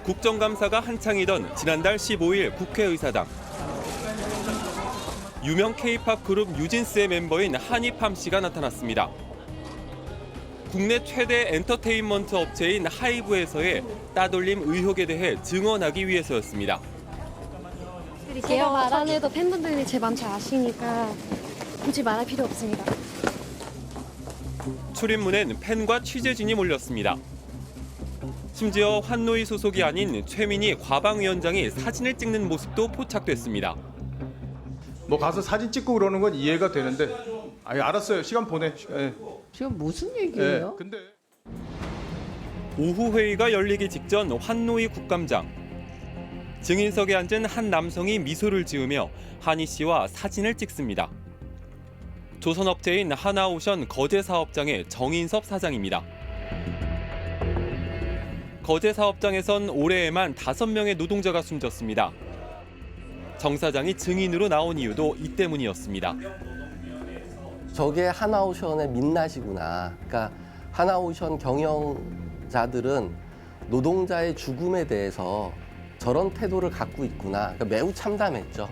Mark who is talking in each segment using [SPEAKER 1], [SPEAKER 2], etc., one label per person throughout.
[SPEAKER 1] 국정감사가 한창이던 지난달 15일 국회의사당. 유명 K-팝 그룹 뉴진스의 멤버인 한이팜 씨가 나타났습니다. 국내 최대 엔터테인먼트 업체인 하이브에서의 따돌림 의혹에 대해 증언하기 위해서였습니다.
[SPEAKER 2] 제가 말 안 해도 팬분들이 제 마음 잘 아시니까 굳이 말할 필요 없습니다.
[SPEAKER 1] 출입문엔 팬과 취재진이 몰렸습니다. 심지어 환노위 소속이 아닌 최민희 과방위원장이 사진을 찍는 모습도 포착됐습니다.
[SPEAKER 3] 뭐 가서 사진 찍고 그러는 건 이해가 되는데, 알았어요. 시간 보내.
[SPEAKER 4] 지금 무슨 얘기예요?
[SPEAKER 3] 근데
[SPEAKER 1] 오후 회의가 열리기 직전 환노위 국감장. 증인석에 앉은 한 남성이 미소를 지으며 한희 씨와 사진을 찍습니다. 조선업체인 하나오션 거제 사업장의 정인섭 사장입니다. 거제 사업장에선 올해에만 5명의 노동자가 숨졌습니다. 정 사장이 증인으로 나온 이유도 이 때문이었습니다.
[SPEAKER 5] 저게 하나오션의 민낯이구나. 그러니까 하나오션 경영자들은 노동자의 죽음에 대해서 저런 태도를 갖고 있구나. 그러니까 매우 참담했죠.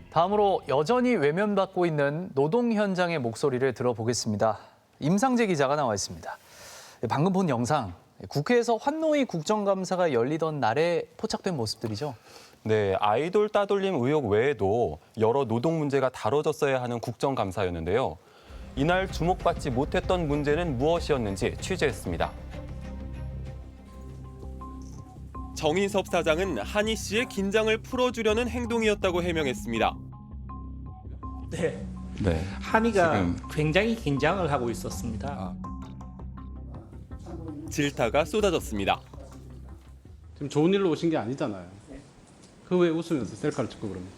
[SPEAKER 6] 다음으로 여전히 외면받고 있는 노동 현장의 목소리를 들어보겠습니다. 임상재 기자가 나와 있습니다. 방금 본 영상, 국회에서 환노위 국정감사가 열리던 날에 포착된 모습들이죠.
[SPEAKER 7] 네, 아이돌 따돌림 의혹 외에도 여러 노동 문제가 다뤄졌어야 하는 국정감사였는데요. 이날 주목받지 못했던 문제는 무엇이었는지 취재했습니다.
[SPEAKER 1] 정인섭 사장은 한희 씨의 긴장을 풀어주려는 행동이었다고 해명했습니다.
[SPEAKER 8] 네. 한이가 굉장히 긴장을 하고 있었습니다.
[SPEAKER 1] 질타가 쏟아졌습니다.
[SPEAKER 9] 지금 좋은 일로 오신 게 아니잖아요. 그 왜 웃으면서 셀카를 찍고 그럽니까?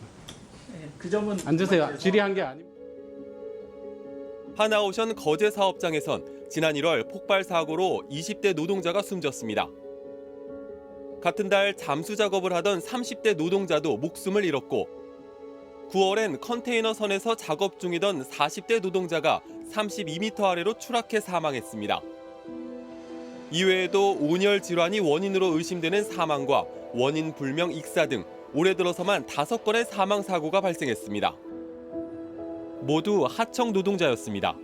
[SPEAKER 8] 그 점은
[SPEAKER 9] 앉으세요. 질의한 게 아닙니다.
[SPEAKER 1] 하나오션 거제 사업장에선 지난 1월 폭발 사고로 20대 노동자가 숨졌습니다. 같은 달 잠수 작업을 하던 30대 노동자도 목숨을 잃었고 9월엔 컨테이너 선에서 작업 중이던 40대 노동자가 32m 아래로 추락해 사망했습니다. 이외에도 온열 질환이 원인으로 의심되는 사망과 원인 불명 익사 등 올해 들어서만 5건의 사망 사고가 발생했습니다. 모두 하청 노동자였습니다.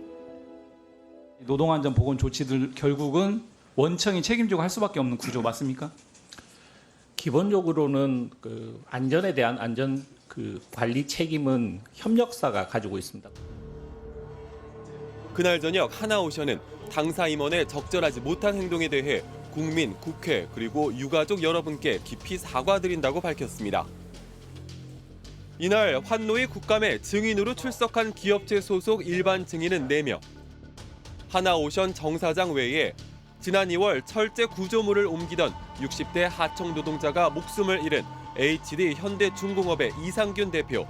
[SPEAKER 10] 노동안전보건 조치들 결국은 원청이 책임지고 할 수밖에 없는 구조 맞습니까?
[SPEAKER 8] 기본적으로는 그 안전에 대한 안전 관리 책임은 협력사가 가지고 있습니다.
[SPEAKER 1] 그날 저녁 하나오션은 당사 임원의 적절하지 못한 행동에 대해 국민, 국회 그리고 유가족 여러분께 깊이 사과드린다고 밝혔습니다. 이날 환노위 국감에 증인으로 출석한 기업체 소속 일반 증인은 4명. 하나오션 정 사장 외에 지난 2월 철제 구조물을 옮기던 60대 하청 노동자가 목숨을 잃은 HD 현대중공업의 이상균 대표,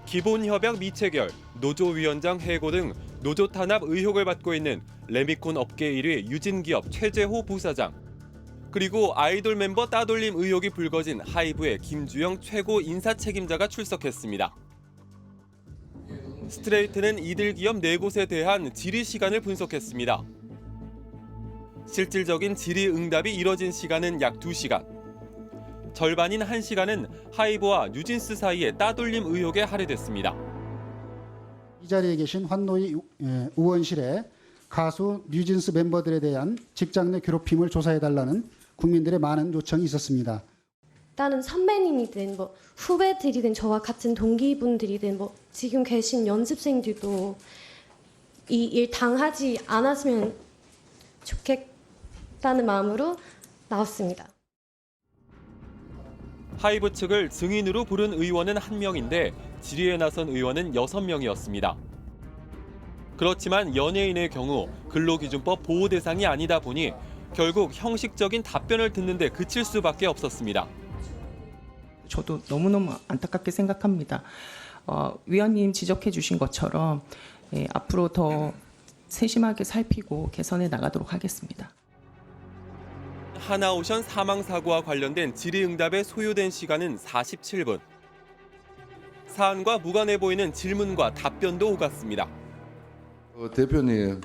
[SPEAKER 1] 기본협약 미체결, 노조위원장 해고 등 노조 탄압 의혹을 받고 있는 레미콘 업계 1위 유진기업 최재호 부사장, 그리고 아이돌 멤버 따돌림 의혹이 불거진 하이브의 김주영 최고 인사 책임자가 출석했습니다. 스트레이트는 이들 기업 4곳에 대한 질의 시간을 분석했습니다. 실질적인 질의응답이 이뤄진 시간은 약 2시간. 절반인 1시간은 하이브와 뉴진스 사이의 따돌림 의혹에 할애됐습니다.
[SPEAKER 11] 이 자리에 계신 환노위 의원실에 가수 뉴진스 멤버들에 대한 직장 내 괴롭힘을 조사해달라는 국민들의 많은 요청이 있었습니다.
[SPEAKER 2] 다른 선배님이든 뭐 후배들이든 저와 같은 동기분들이든 뭐 지금 계신 연습생들도 이 일 당하지 않았으면 좋겠다는 마음으로 나왔습니다.
[SPEAKER 1] 하이브 측을 증인으로 부른 의원은 1명인데 질의에 나선 의원은 6명이었습니다. 그렇지만 연예인의 경우 근로기준법 보호 대상이 아니다 보니 결국 형식적인 답변을 듣는 데 그칠 수밖에 없었습니다.
[SPEAKER 12] 저도 너무너무 안타깝게 생각합니다. 위원님 지적해 주신 것처럼 앞으로 더 세심하게 살피고 개선해 나가도록 하겠습니다.
[SPEAKER 1] 하나오션 사망 사고와 관련된 질의응답에 소요된 시간은 47분. 사안과 무관해 보이는 질문과 답변도 오갔습니다.
[SPEAKER 13] 대표님,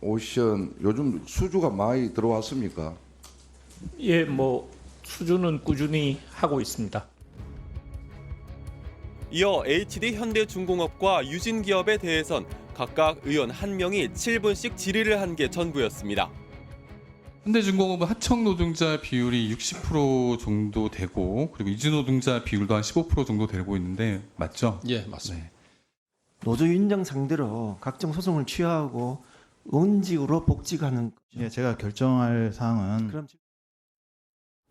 [SPEAKER 13] 오션 요즘 수주가 많이 들어왔습니까?
[SPEAKER 8] 예, 뭐 수주는 꾸준히 하고 있습니다.
[SPEAKER 1] 이어 HD 현대중공업과 유진기업에 대해선 각각 의원 1명이 7분씩 질의를 한 게 전부였습니다.
[SPEAKER 14] 현대중공업은 하청 노동자 비율이 60% 정도 되고 그리고 이주 노동자 비율도 한 15% 정도 되고 있는데 맞죠?
[SPEAKER 3] 예, 맞습니다.
[SPEAKER 14] 네.
[SPEAKER 15] 노조 인정 상대로 각종 소송을 취하하고 은직으로 복직하는.
[SPEAKER 16] 예, 제가 결정할 사항은
[SPEAKER 15] 그럼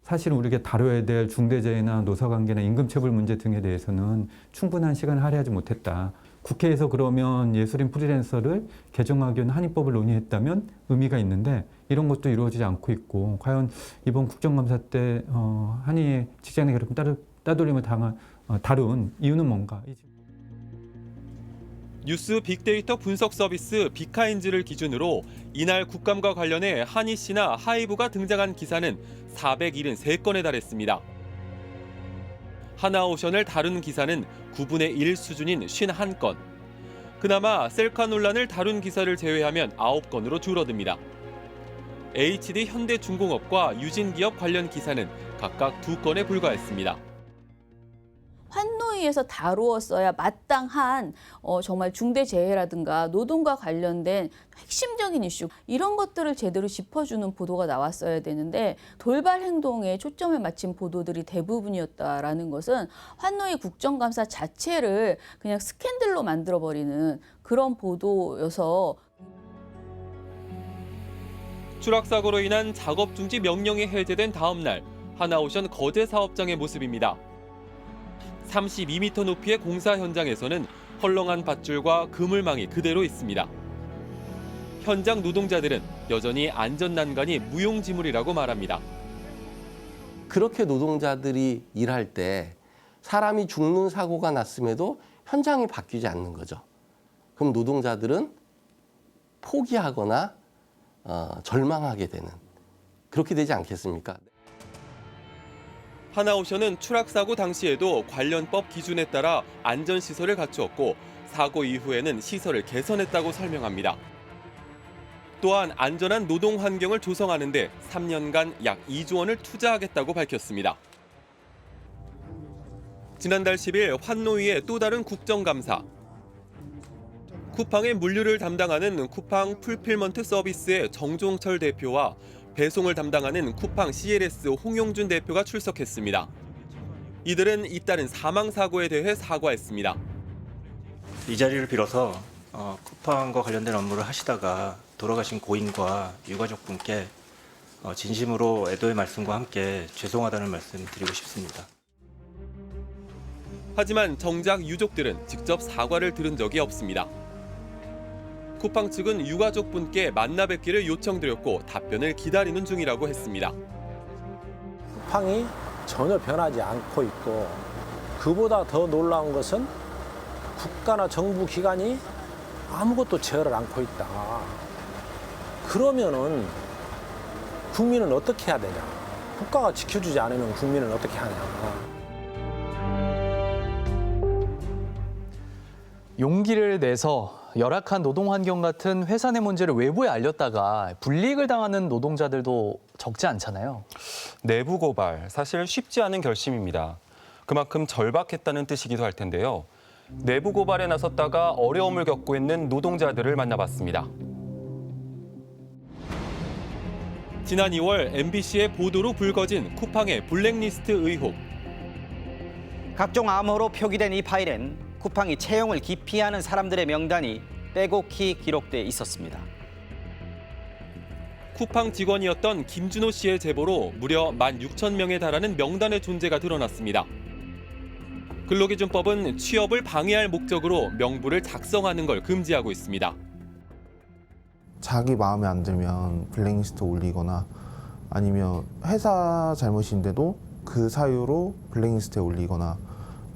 [SPEAKER 16] 사실은 우리가 다뤄야 될 중대재해나 노사관계나 임금체불 문제 등에 대해서는 충분한 시간을 할애하지 못했다. 국회에서 그러면 예술인 프리랜서를 개정하기 위한 한입법을 논의했다면 의미가 있는데 이런 것도 이루어지지 않고 있고 과연 이번 국정감사 때 한의의 직장 내 괴롭힘 따돌림을 다룬 이유는 뭔가?
[SPEAKER 1] 뉴스 빅데이터 분석 서비스 빅카인즈를 기준으로 이날 국감과 관련해 한의 씨나 하이브가 등장한 기사는 473건에 달했습니다. 하나오션을 다룬 기사는 9분의 1 수준인 51건. 그나마 셀카 논란을 다룬 기사를 제외하면 9건으로 줄어듭니다. HD 현대중공업과 유진기업 관련 기사는 각각 2건에 불과했습니다.
[SPEAKER 17] 환노위에서 다루었어야 마땅한 정말 중대재해라든가 노동과 관련된 핵심적인 이슈 이런 것들을 제대로 짚어주는 보도가 나왔어야 되는데 돌발 행동에 초점을 맞춘 보도들이 대부분이었다라는 것은 환노위 국정감사 자체를 그냥 스캔들로 만들어버리는 그런 보도여서
[SPEAKER 1] 추락사고로 인한 작업 중지 명령이 해제된 다음 날 하나오션 거제 사업장의 모습입니다. 32m 높이의 공사 현장에서는 헐렁한 밧줄과 그물망이 그대로 있습니다. 현장 노동자들은 여전히 안전난간이 무용지물이라고 말합니다.
[SPEAKER 5] 그렇게 노동자들이 일할 때 사람이 죽는 사고가 났음에도 현장이 바뀌지 않는 거죠. 그럼 노동자들은 포기하거나 절망하게 되는 그렇게 되지 않겠습니까?
[SPEAKER 1] 하나오션은 추락사고 당시에도 관련법 기준에 따라 안전시설을 갖추었고 사고 이후에는 시설을 개선했다고 설명합니다. 또한 안전한 노동 환경을 조성하는 데 3년간 약 2조 원을 투자하겠다고 밝혔습니다. 지난달 10일 환노위의 또 다른 국정감사. 쿠팡의 물류를 담당하는 쿠팡 풀필먼트 서비스의 정종철 대표와 배송을 담당하는 쿠팡 CLS 홍용준 대표가 출석했습니다. 이들은 잇따른 사망사고에 대해 사과했습니다.
[SPEAKER 18] 이 자리를 빌어서 쿠팡과 관련된 업무를 하시다가 돌아가신 고인과 유가족분께 진심으로 애도의 말씀과 함께 죄송하다는 말씀 드리고 싶습니다.
[SPEAKER 1] 하지만 정작 유족들은 직접 사과를 들은 적이 없습니다. 쿠팡 측은 유가족분께 만나 뵙기를 요청드렸고 답변을 기다리는 중이라고 했습니다.
[SPEAKER 19] 쿠팡이 전혀 변하지 않고 있고 그보다 더 놀라운 것은 국가나 정부 기관이 아무것도 제어를 않고 있다. 그러면은 국민은 어떻게 해야 되냐? 국가가 지켜주지 않으면 국민은 어떻게 하냐?
[SPEAKER 6] 용기를 내서 열악한 노동 환경 같은 회사 내 문제를 외부에 알렸다가 불이익을 당하는 노동자들도 적지 않잖아요.
[SPEAKER 7] 내부 고발, 사실 쉽지 않은 결심입니다. 그만큼 절박했다는 뜻이기도 할 텐데요. 내부 고발에 나섰다가 어려움을 겪고 있는 노동자들을 만나봤습니다.
[SPEAKER 1] 지난 2월 MBC의 보도로 불거진 쿠팡의 블랙리스트 의혹.
[SPEAKER 20] 각종 암호로 표기된 이 파일엔 쿠팡이 채용을 기피하는 사람들의 명단이 빼곡히 기록돼 있었습니다.
[SPEAKER 1] 쿠팡 직원이었던 김준호 씨의 제보로 무려 16,000명에 달하는 명단의 존재가 드러났습니다. 근로기준법은 취업을 방해할 목적으로 명부를 작성하는 걸 금지하고 있습니다.
[SPEAKER 21] 자기 마음에 안 들면 블랙리스트 올리거나 아니면 회사 잘못인데도 그 사유로 블랙리스트에 올리거나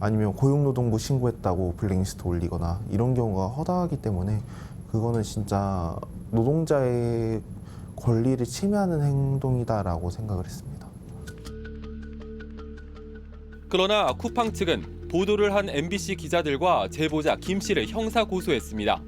[SPEAKER 21] 아니면 고용노동부 신고했다고 블랙리스트 올리거나 이런 경우가 허다하기 때문에 그거는 진짜 노동자의 권리를 침해하는 행동이다라고 생각을 했습니다.
[SPEAKER 1] 그러나 쿠팡 측은 보도를 한 MBC 기자들과 제보자 김 씨를 형사 고소했습니다.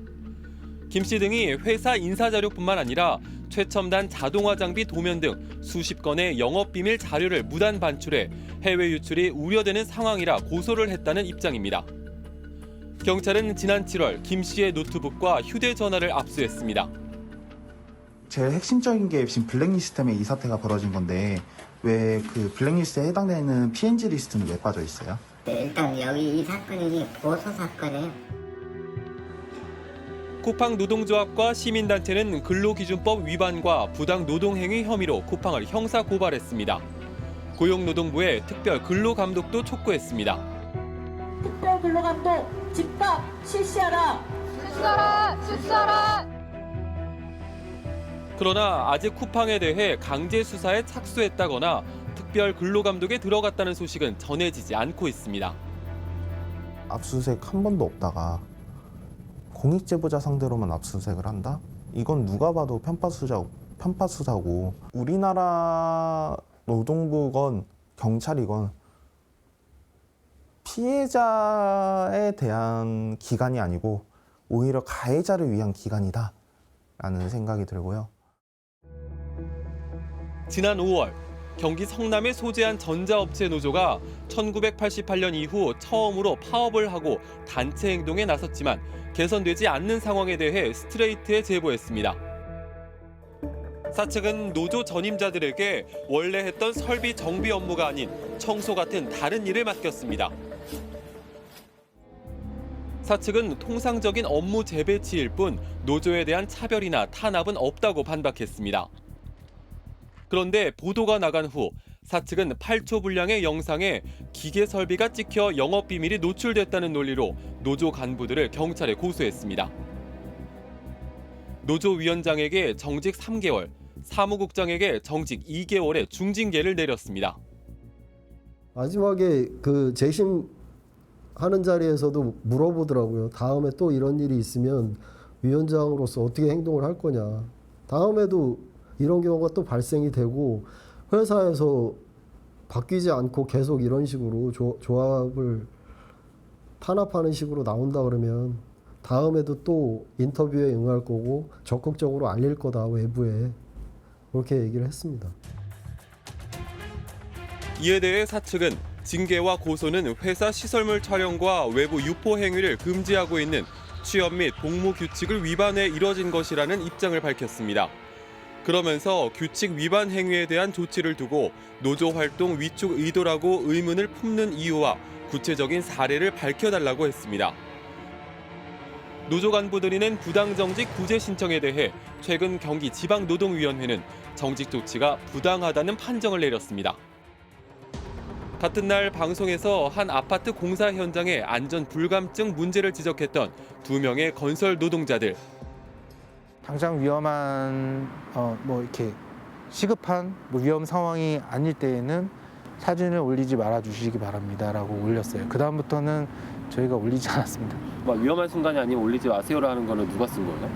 [SPEAKER 1] 김 씨 등이 회사 인사자료뿐만 아니라 최첨단 자동화 장비 도면 등 수십 건의 영업비밀 자료를 무단 반출해 해외 유출이 우려되는 상황이라 고소를 했다는 입장입니다. 경찰은 지난 7월 김 씨의 노트북과 휴대전화를 압수했습니다.
[SPEAKER 21] 제일 핵심적인 게 지금 블랙리스트 때문에 이 사태가 벌어진 건데 왜 그 블랙리스트에 해당되는 PNG 리스트는 왜 빠져 있어요?
[SPEAKER 4] 네, 일단 여기 이 사건이 고소 사건이에요.
[SPEAKER 1] 쿠팡 노동조합과 시민단체는 근로기준법 위반과 부당 노동행위 혐의로 쿠팡을 형사 고발했습니다. 고용노동부에 특별 근로감독도 촉구했습니다.
[SPEAKER 22] 특별 근로감독 즉각 실시하라. 실시하라.
[SPEAKER 1] 그러나 아직 쿠팡에 대해 강제 수사에 착수했다거나 특별 근로감독에 들어갔다는 소식은 전해지지 않고 있습니다.
[SPEAKER 21] 압수수색 한 번도 없다가 공익제보자 상대로만 압수수색을 한다? 이건 누가 봐도 편파수사고 우리나라 노동부건 경찰이건 피해자에 대한 기관이 아니고 오히려 가해자를 위한 기관이다라는 생각이 들고요.
[SPEAKER 1] 지난 5월 경기 성남에 소재한 전자업체 노조가 1988년 이후 처음으로 파업을 하고 단체 행동에 나섰지만 개선되지 않는 상황에 대해 스트레이트에 제보했습니다. 사측은 노조 전임자들에게 원래 했던 설비 정비 업무가 아닌 청소 같은 다른 일을 맡겼습니다. 사측은 통상적인 업무 재배치일 뿐 노조에 대한 차별이나 탄압은 없다고 반박했습니다. 그런데 보도가 나간 후 사측은 8초 분량의 영상에 기계 설비가 찍혀 영업 비밀이 노출됐다는 논리로 노조 간부들을 경찰에 고소했습니다. 노조 위원장에게 정직 3개월, 사무국장에게 정직 2개월의 중징계를 내렸습니다.
[SPEAKER 23] 마지막에 그 재심 하는 자리에서도 물어보더라고요. 다음에 또 이런 일이 있으면 위원장으로서 어떻게 행동을 할 거냐. 다음에도 이런 경우가 또 발생이 되고 회사에서 바뀌지 않고 계속 이런 식으로 조합을 탄압하는 식으로 나온다 그러면 다음에도 또 인터뷰에 응할 거고 적극적으로 알릴 거다 외부에 그렇게 얘기를 했습니다.
[SPEAKER 1] 이에 대해 사측은 징계와 고소는 회사 시설물 촬영과 외부 유포 행위를 금지하고 있는 취업 및 복무 규칙을 위반해 이뤄진 것이라는 입장을 밝혔습니다. 그러면서 규칙 위반 행위에 대한 조치를 두고 노조 활동 위축 의도라고 의문을 품는 이유와 구체적인 사례를 밝혀달라고 했습니다. 노조 간부들이 낸 부당정직 구제 신청에 대해 최근 경기지방노동위원회는 정직 조치가 부당하다는 판정을 내렸습니다. 같은 날 방송에서 한 아파트 공사 현장의 안전 불감증 문제를 지적했던 2명의 건설 노동자들.
[SPEAKER 24] 당장 위험한 이렇게 시급한 위험 상황이 아닐 때에는 사진을 올리지 말아 주시기 바랍니다라고 올렸어요. 그 다음부터는 저희가 올리지 않았습니다.
[SPEAKER 25] 위험한 순간이 아니면 올리지 마세요라는 거는 누가 쓴 거예요?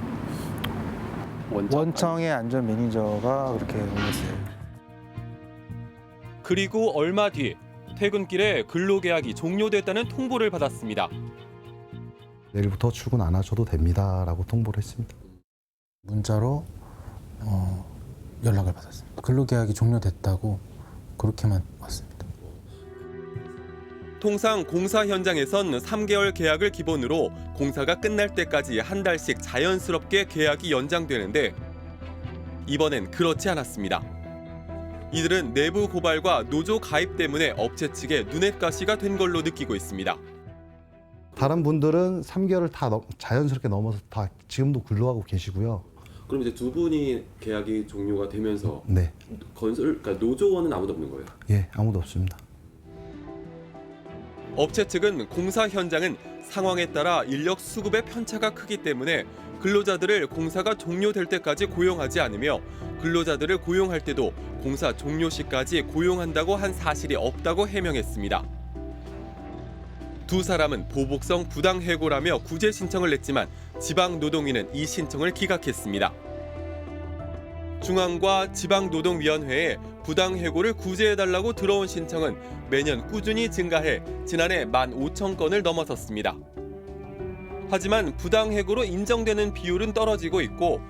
[SPEAKER 24] 원청의 안전 매니저가 그렇게 올렸어요.
[SPEAKER 1] 그리고 얼마 뒤 퇴근길에 근로계약이 종료됐다는 통보를 받았습니다.
[SPEAKER 26] 내일부터 출근 안 하셔도 됩니다라고 통보를 했습니다.
[SPEAKER 24] 문자로 연락을 받았습니다. 근로계약이 종료됐다고 그렇게만 왔습니다.
[SPEAKER 1] 통상 공사 현장에선 3개월 계약을 기본으로 공사가 끝날 때까지 한 달씩 자연스럽게 계약이 연장되는데 이번엔 그렇지 않았습니다. 이들은 내부 고발과 노조 가입 때문에 업체 측에 눈엣가시가 된 걸로 느끼고 있습니다.
[SPEAKER 26] 다른 분들은 3개월을 다 자연스럽게 넘어서 다 지금도 근로하고 계시고요.
[SPEAKER 25] 그럼 이제 두 분이 계약이 종료가 되면서
[SPEAKER 26] 네.
[SPEAKER 25] 그러니까 노조원은 아무도 없는 거예요?
[SPEAKER 26] 예, 아무도 없습니다.
[SPEAKER 1] 업체 측은 공사 현장은 상황에 따라 인력 수급의 편차가 크기 때문에 근로자들을 공사가 종료될 때까지 고용하지 않으며 근로자들을 고용할 때도 공사 종료 시까지 고용한다고 한 사실이 없다고 해명했습니다. 두 사람은 보복성 부당해고라며 구제 신청을 냈지만 지방노동위는 이 신청을 기각했습니다. 중앙과 지방노동위원회에 부당해고를 구제해달라고 들어온 신청은 매년 꾸준히 증가해 지난해 15,000건을 넘어섰습니다. 하지만 부당해고로 인정되는 비율은 떨어지고 있고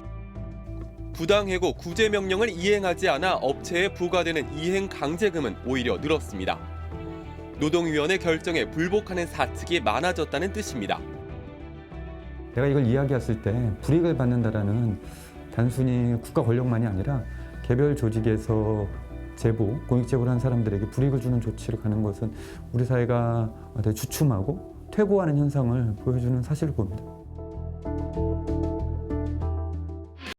[SPEAKER 1] 부당해고 구제 명령을 이행하지 않아 업체에 부과되는 이행 강제금은 오히려 늘었습니다. 노동위원회 결정에 불복하는 사측이 많아졌다는 뜻입니다.
[SPEAKER 16] 내가 이걸 이야기했을 때 불이익을 받는다라는 단순히 국가 권력만이 아니라 개별 조직에서 제보, 공익제보를 한 사람들에게 불이익을 주는 조치를 가는 것은 우리 사회가 되게 주춤하고 퇴보하는 현상을 보여주는 사실을 봅니다.